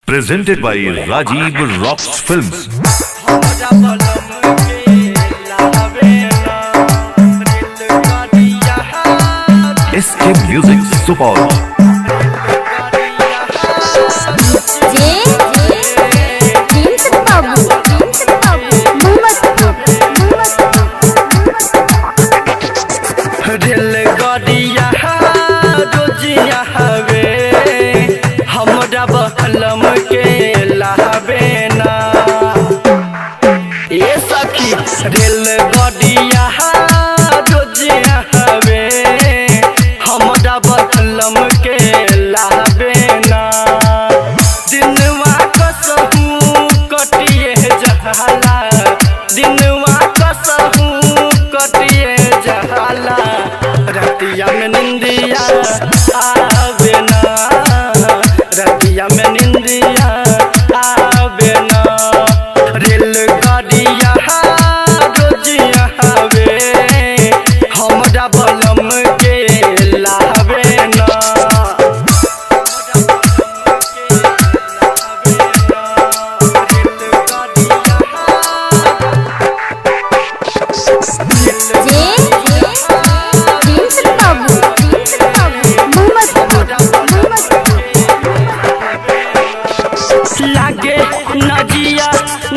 Presented by Rajiv Rocks Films. SK Music Support. बहलम के लहबे ना ये सखी रेल गडिया रोजिया हवे हमरा बहलम के लहबे ना दिनवा कसहू कटिए जहाला दिनवा कसहू कटिए जहाला रतिया में निंदिया आवे ना रतिया में निंदिया आवे ना रेल गाड़िया रोजिया हवे हमरा बलम के लावे ना लागे नजिया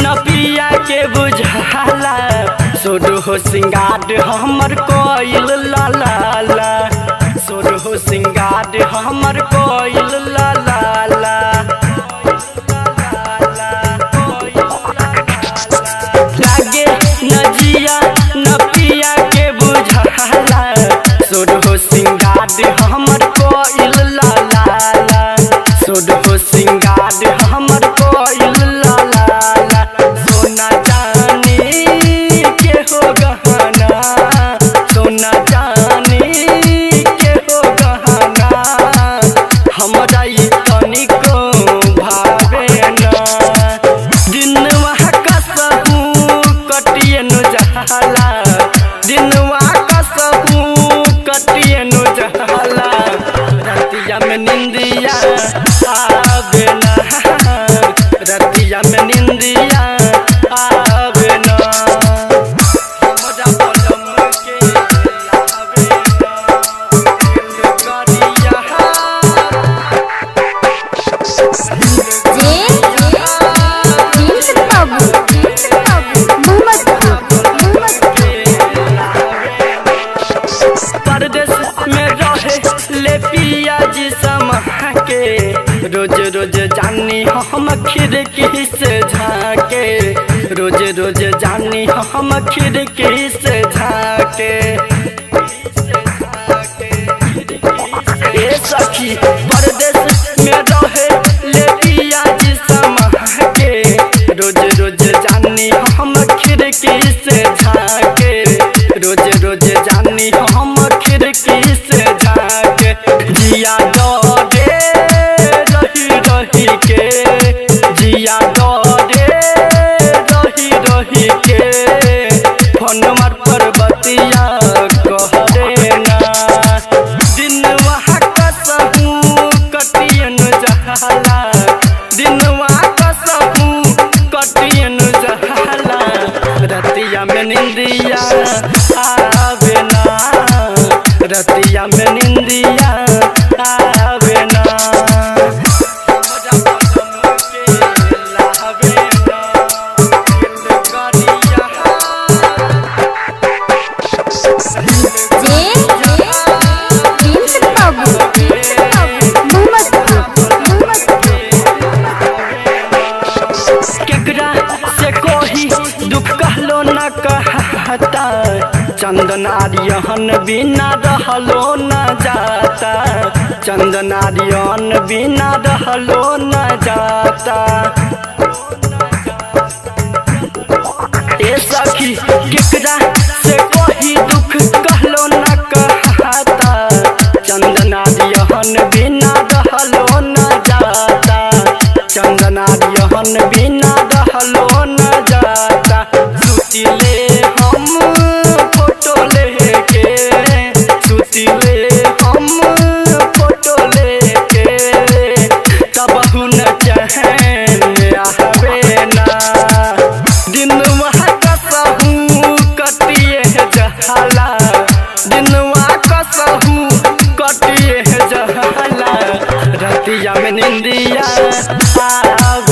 नपिया के बुझाला सोडो हो सिंगार हमर कोइल लाला सोडो हो सिंगार हमर कोइल लाला लागे नजिया नपिया के बुझाला सोडो हो सिंगार हमर कोइल लाला सोडो हो सिंगार हमर कोइल लाला सोना जानी के हो गहना सोना जानी के हो गहना हमरा ई तनिको भावे ना दिनवा कसहू कटिए नु जहाला दिनवा कसहू कटिए नु जहाला रतिया में निंदिया आवे ना रतिया में निंदिया आवे ना हमरा बलम के लावे ना गाड़िया परदेश में रहे ले पिया जी समा के रोज रोज जानी हम खिड़की से झाके रोज रोज जानी हम खिड़की से झाके ए सखी परदेश में रहे ले पिया जी समा के रोज रोज जानी हम खिड़की से झाके रोज रोज जानी हम खिड़की से झाके जिया डरे रही के जिया डरे रही के फोन मार पर बतिया कहरे ना दिनवा कसहू कटिए नु जहाला दिनवा कसहू कटिए नु जहाला रतिया में निंदिया आवे ना रतिया में निंदिया आवे ना केकरा से कोही दुख कहलो न कहता चंदनारियन बिना रहलो न जाता चंदनारियन बिना रहलो न जाता ए सखी केकरा से कोही दुख कहलो न कहता चंदनारियन बिना रहलो न जाता चंदनारियन बिना रहलो न जाता सुतिले हम फोटो लेके सुतिले हम फोटो लेके तब न चाहे रतिया में निंदिया आ